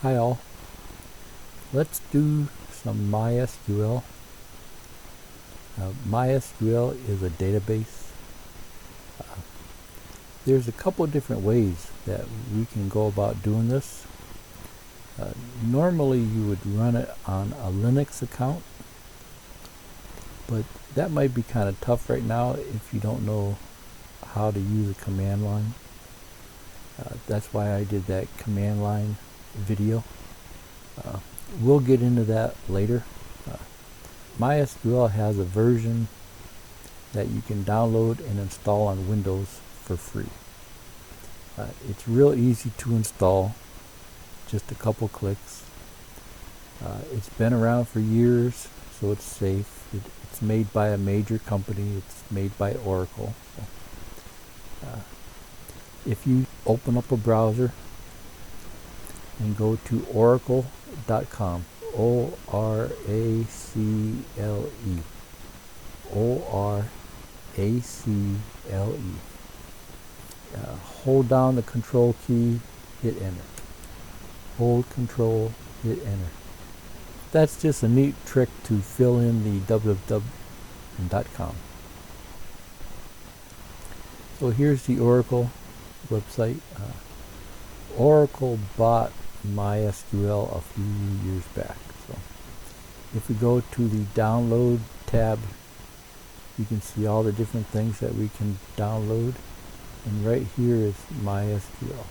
Hi all. Let's do some MySQL. MySQL is a database. There's a couple of different ways that we can go about doing this. Normally you would run it on a Linux account, but that might be kind of tough right now if you don't know how to use a command line. That's why I did that command line video. We'll get into that later. MySQL has a version that you can download and install on Windows for free. It's real easy to install, just a couple clicks. It's been around for years, so it's safe. It's made by a major company. It's made by Oracle. If you open up a browser and go to oracle.com, O-R-A-C-L-E, O-R-A-C-L-E. Hold down the control key, hit enter. Hold control, hit enter. That's just a neat trick to fill in the www.com. So here's the Oracle website. Oracle bought MySQL a few years back. So if we go to the download tab, you can see all the different things that we can download. And right here is MySQL.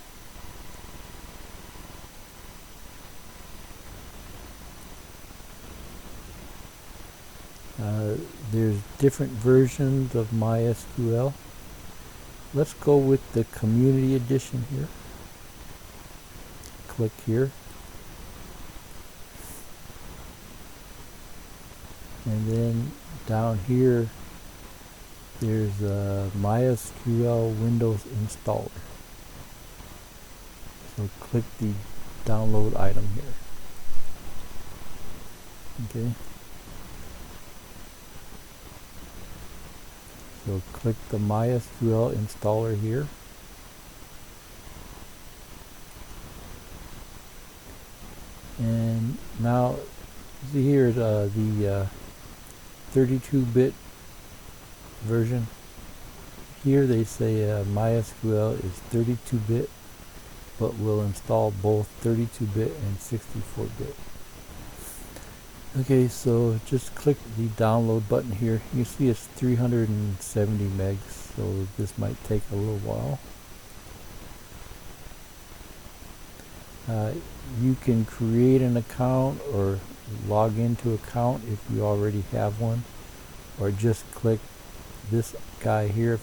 There's different versions of MySQL. Let's go with the Community Edition here. Click here. And then down here, there's a MySQL Windows installer. So click the download item here. Okay. So click the MySQL installer here. And now, see here the 32-bit version. Here they say MySQL is 32-bit, but will install both 32-bit and 64-bit. Okay, so just click the download button here. You see it's 370 megs, so this might take a little while. You can create an account or log into an account if you already have one, or just click this guy here.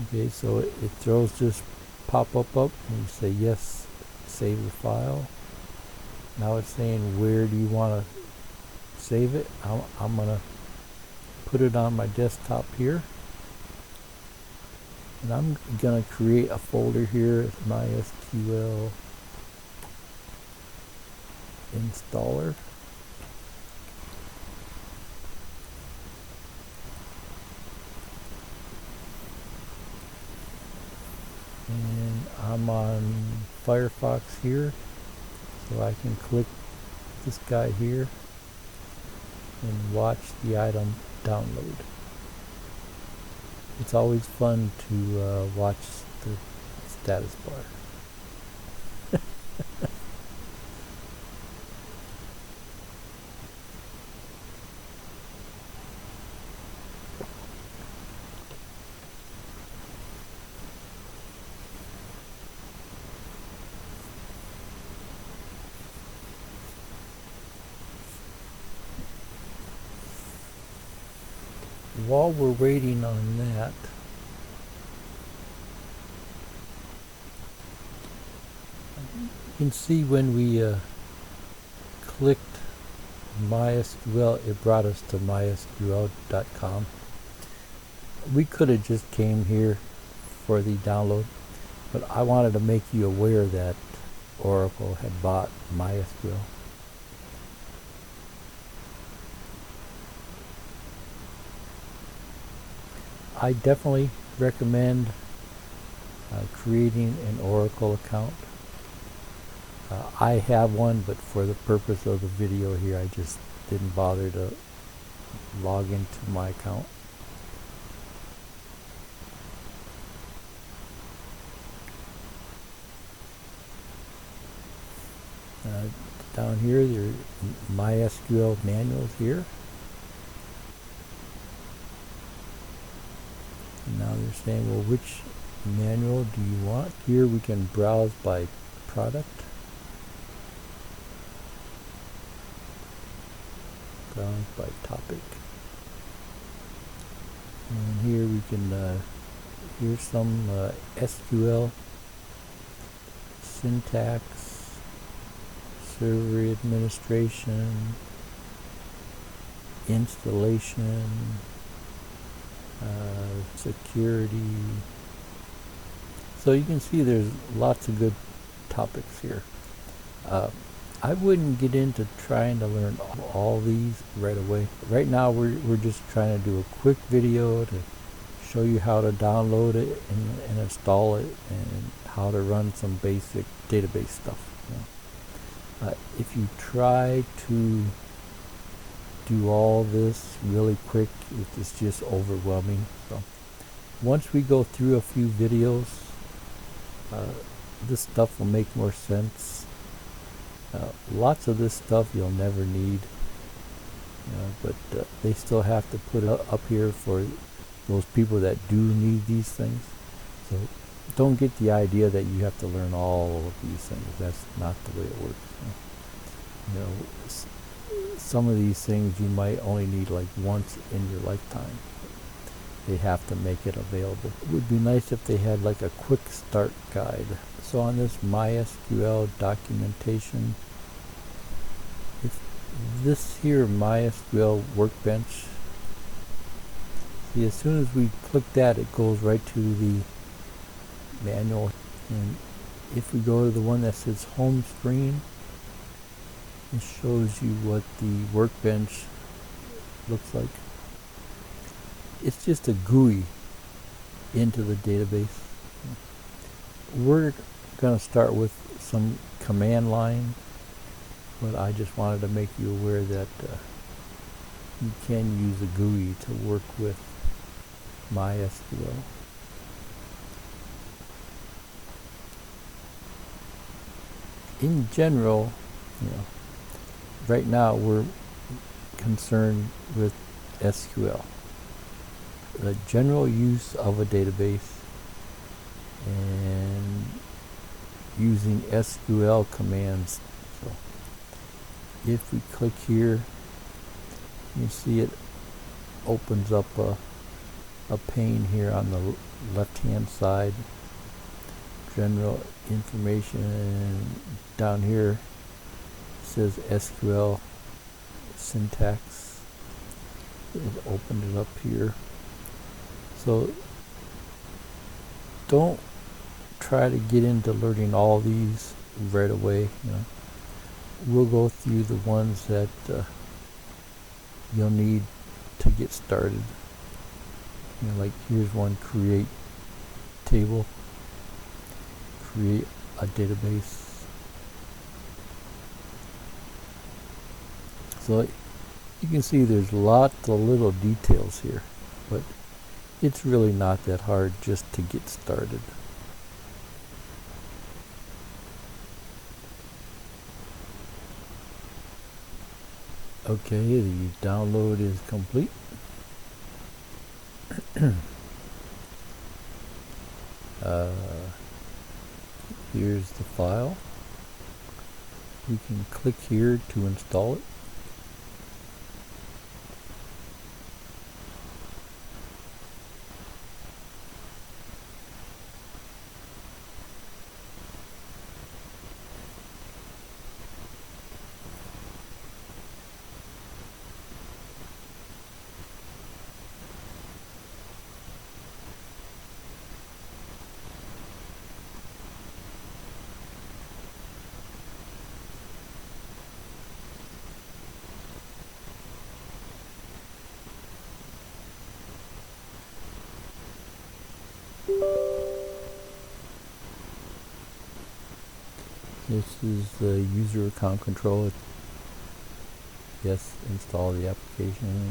Okay, so it throws this pop-up up and you say yes, save the file. Now it's saying where do you want to save it. I'm going to put it on my desktop here. And I'm going to create a folder here, MySQL installer. And I'm on Firefox here, so I can click this guy here and watch the item download. It's always fun to watch the status bar. While we're waiting on that, you can see when we clicked MySQL, it brought us to mysql.com. We could have just came here for the download, but I wanted to make you aware that Oracle had bought MySQL. I definitely recommend creating an Oracle account. I have one, but for the purpose of the video here, I just didn't bother to log into my account. Down here, there are Mysql Manuals here. And now they're saying, well, which manual do you want? Here we can browse by product. Browse by topic. And here we can, here's some SQL syntax, server administration, installation, security. So you can see there's lots of good topics here. I wouldn't get into trying to learn all these right away. Right now we're just trying to do a quick video to show you how to download it and install it and how to run some basic database stuff. If you try to do all this really quick, it's just overwhelming. So once we go through a few videos, this stuff will make more sense. Lots of this stuff you'll never need, but they still have to put it up here for those people that do need these things. So don't get the idea that you have to learn all of these things. That's not the way it works. Some of these things you might only need like once in your lifetime. They have to make it available. It would be nice if they had like a quick start guide. So on this MySQL documentation, if this here MySQL Workbench, see, as soon as we click that, it goes right to the manual. And if we go to the one that says home screen, it shows you what the workbench looks like. It's just a GUI into the database. We're going to start with some command line, but I just wanted to make you aware that you can use a GUI to work with MySQL. In general, right now we're concerned with SQL, the general use of a database and using SQL commands. So if we click here, you see it opens up a pane here on the left hand side, general information, and down here says SQL syntax. It opened it up here. So don't try to get into learning all these right away. We'll go through the ones that you'll need to get started. Like here's one: create table, create a database. So you can see there's lots of little details here, but it's really not that hard just to get started. Okay, the download is complete. Here's the file. We can click here to install it. This is the user account control. Yes, install the application.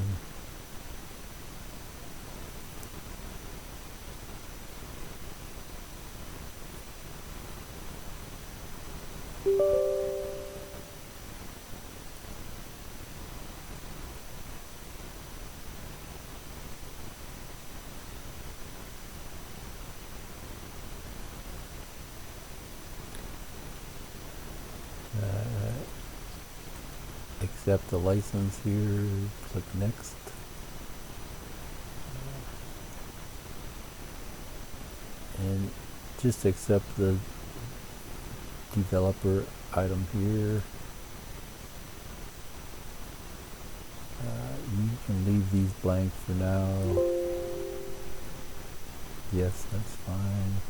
Accept the license here, click next. And just accept the developer item here. You can leave these blank for now. Yes, that's fine.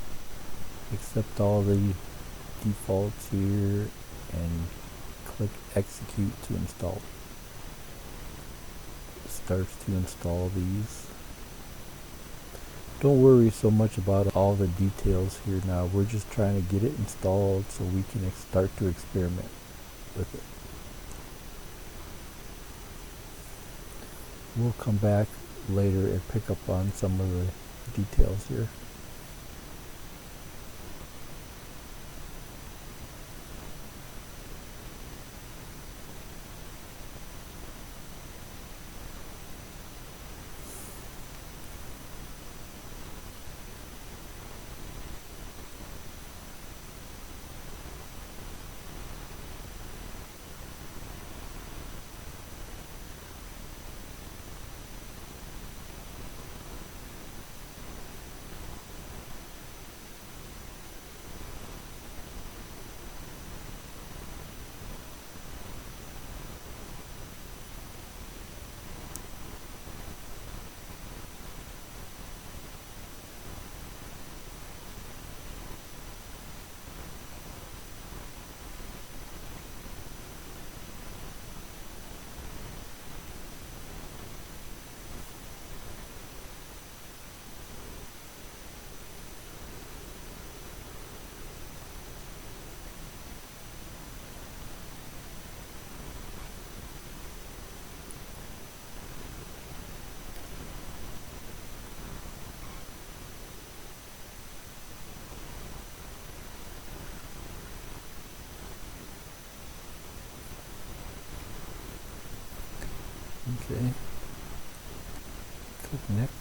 Accept all the defaults here and click execute to install. It starts to install these. Don't worry so much about all the details here now. We're just trying to get it installed so we can start to experiment with it. We'll come back later and pick up on some of the details here. Okay. Click next.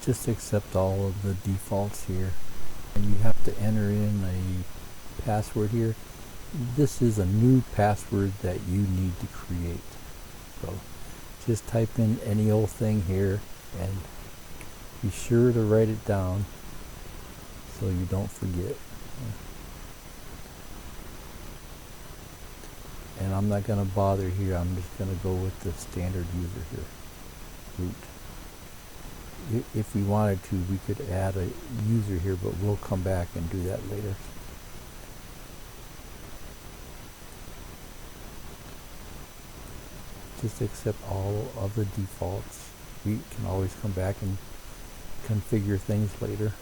Just accept all of the defaults here. And you have to enter in a password here. This is a new password that you need to create. So just type in any old thing here and be sure to write it down so you don't forget. And I'm not going to bother here. I'm just going to go with the standard user here, root. If we wanted to, we could add a user here, but we'll come back and do that later. Just accept all of the defaults. We can always come back and configure things later.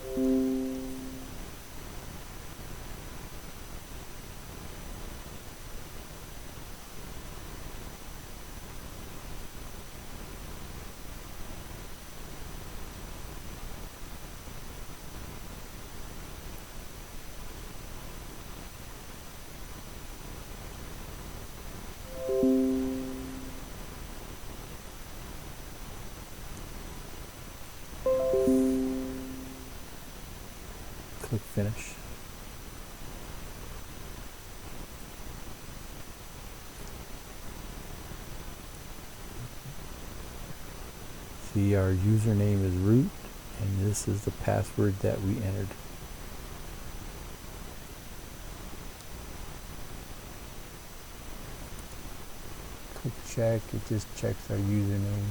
Click finish. See, our username is root, and this is the password that we entered. Click check. It just checks our username,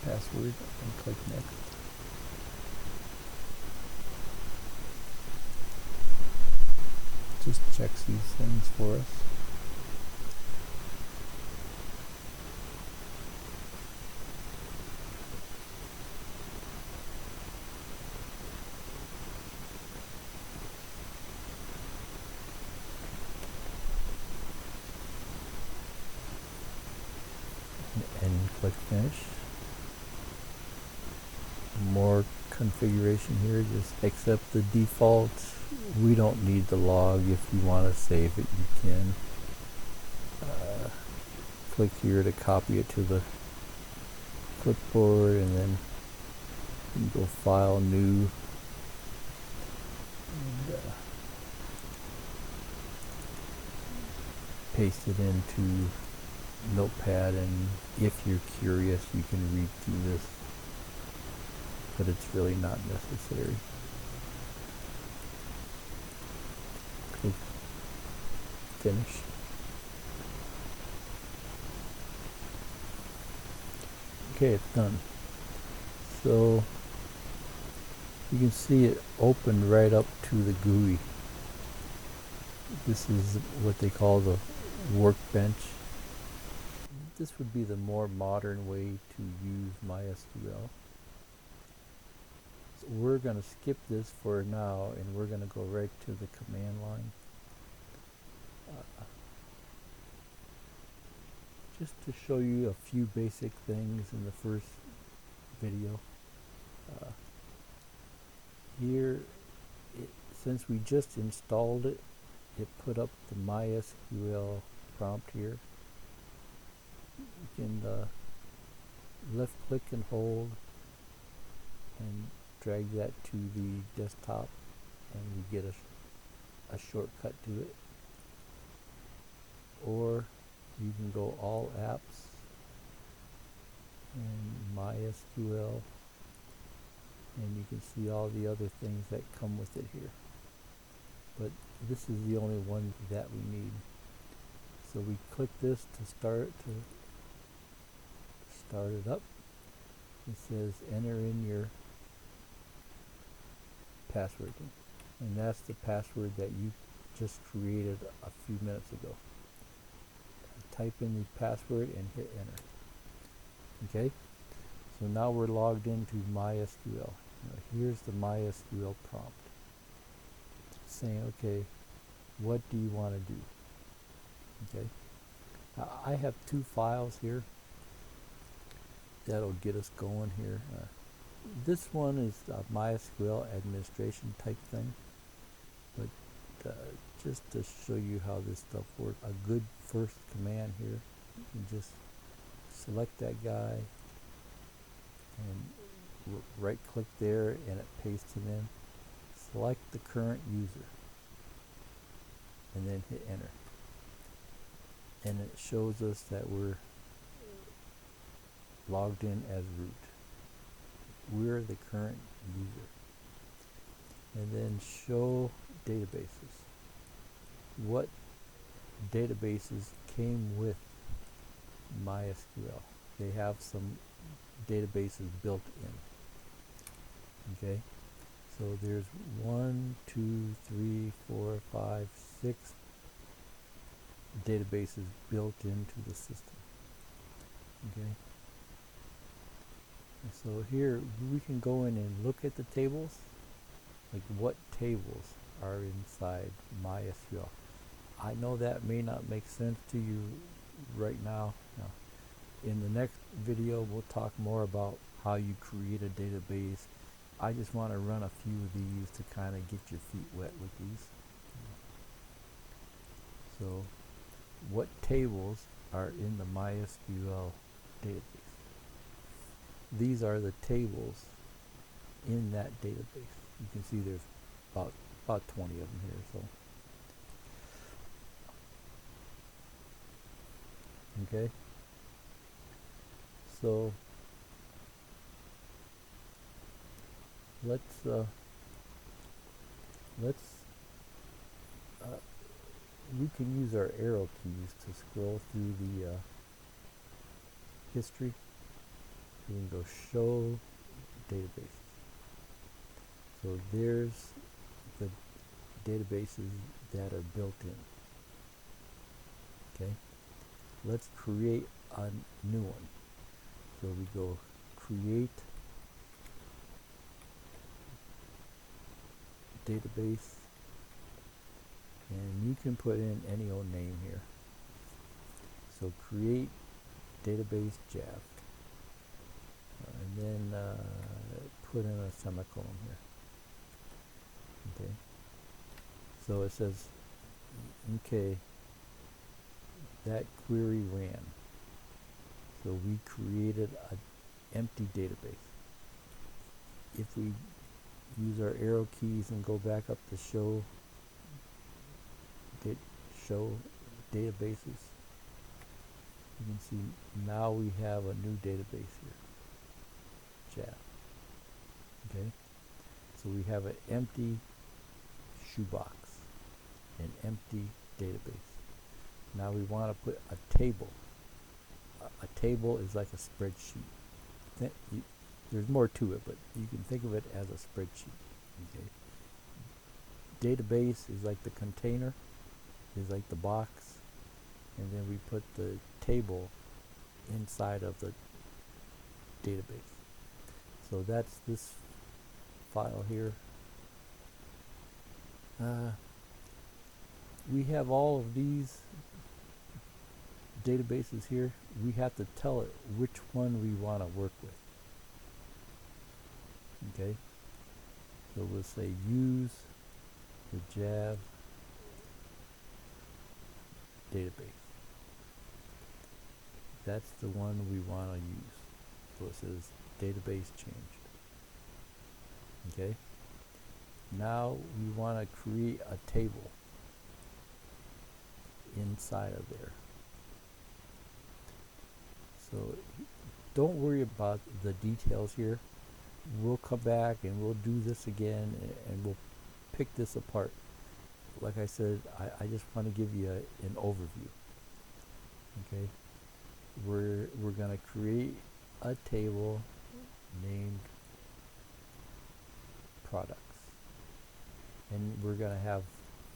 password, and click next. Just checks these things for us. Workbench. More configuration here, just accept the defaults. We don't need the log. If you want to save it, you can. Click here to copy it to the clipboard, and then you can go File, New, and paste it into Notepad, and if you're curious you can read through this, but it's really not necessary. Click Finish. Okay, it's done. So you can see it opened right up to the GUI. This is what they call the Workbench. This would be the more modern way to use MySQL. So we're going to skip this for now, and we're going to go right to the command line. Just to show you a few basic things in the first video. Here, since we just installed it, it put up the MySQL prompt here. You can left click and hold and drag that to the desktop, and you get a shortcut to it. Or you can go All Apps and MySQL, and you can see all the other things that come with it here. But this is the only one that we need. So we click this to start it up. It says enter in your password, and that's the password that you just created a few minutes ago. Type in the password and hit enter. Okay, so now we're logged into MySQL. Now here's the MySQL prompt saying, okay, what do you want to do? Okay, now I have two files here that'll get us going here. This one is a MySQL administration type thing, but just to show you how this stuff works, a good first command here, you can just select that guy and right click there, and it pastes it in. Select the current user and then hit enter, and it shows us that we're logged in as root. We're the current user. And then show databases. What databases came with MySQL? They have some databases built in. Okay, so there's 1, 2, 3, 4, 5, 6 databases built into the system. Okay, and so here we can go in and look at the tables, like what tables are inside MySQL. I know that may not make sense to you right now. In the next video we'll talk more about how you create a database. I just want to run a few of these to kind of get your feet wet with these. So what tables are in the MySQL database? These are the tables in that database. You can see there's about 20 of them here. So okay, so we can use our arrow keys to scroll through the history. We can go show databases. So there's the databases that are built in. Okay, let's create a new one. So we go create database, and you can put in any old name here. So create database Jav. and then put in a semicolon here. Okay, so it says, okay, that query ran. So we created an empty database. If we use our arrow keys and go back up to show databases, you can see now we have a new database here, Java. Okay, so we have an empty shoebox, an empty database. Now we want to put a table. A table is like a spreadsheet. There's more to it, but you can think of it as a spreadsheet. Okay. Database is like the container, is like the box, and then we put the table inside of the database. So that's this file here. We have all of these databases here. We have to tell it which one we want to work with. Okay, so we'll say use the Java database. That's the one we want to use. So it says database changed. Okay, now we want to create a table inside of there. So don't worry about the details here. We'll come back and we'll do this again, and we'll pick this apart. Like I said, I just want to give you an overview. Okay, we're going to create a table named products, and we're going to have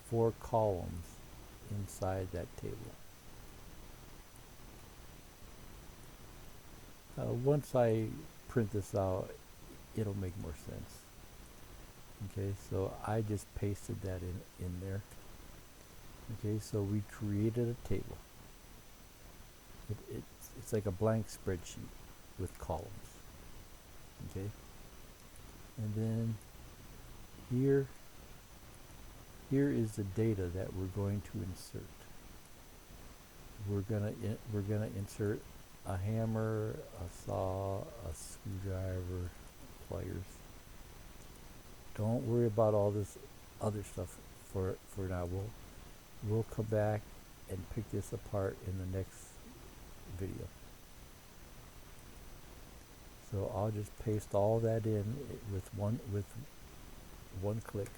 4 columns inside that table. Once I print this out, it'll make more sense. Okay, so I just pasted that in there. Okay, so we created a table. It's like a blank spreadsheet with columns. Okay, and then here is the data that we're going to insert. We're gonna insert a hammer, a saw, a screwdriver, pliers. Don't worry about all this other stuff for now. We'll come back and pick this apart in the next video. So I'll just paste all that in with one click.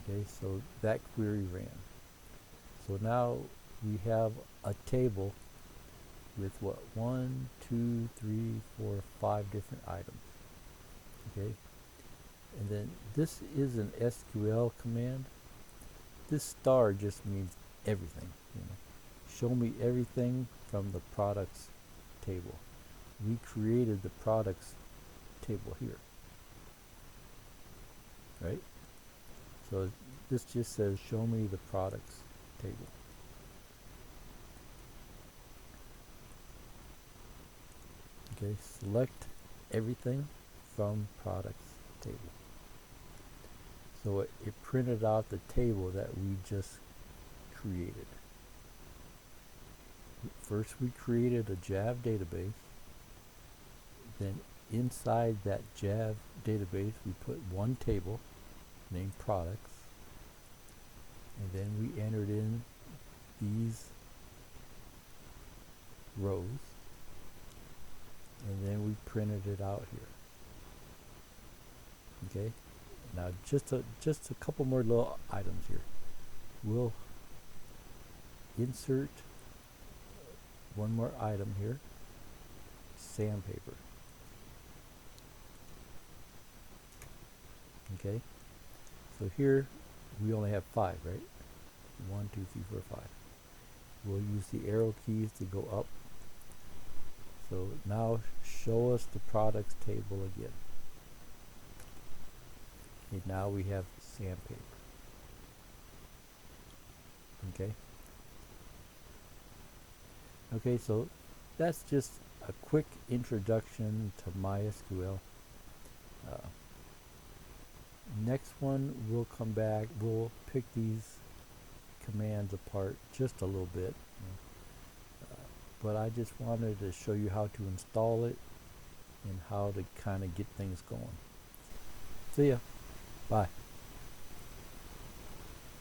Okay, so that query ran. So now we have a table with what, 1, 2, 3, 4, 5 different items. Okay, and then this is an SQL command. This star just means everything. You know, show me everything from the products table. We created the products table here, right? So this just says show me the products table. Okay, select everything from products table. So it printed out the table that we just created. First we created a Java database. Then inside that Java database we put one table named products. And then we entered in these rows. And then we printed it out here. Okay, now just a couple more little items here. We'll insert one more item here, Sandpaper. Okay, so here we only have 5, right? 1, 2, 3, 4, 5. We'll use the arrow keys to go up. So now show us the products table again. And now we have Sandpaper. Okay. Okay, so that's just a quick introduction to MySQL. Next one, we'll come back, we'll pick these commands apart just a little bit. But I just wanted to show you how to install it and how to kind of get things going. See ya. Bye.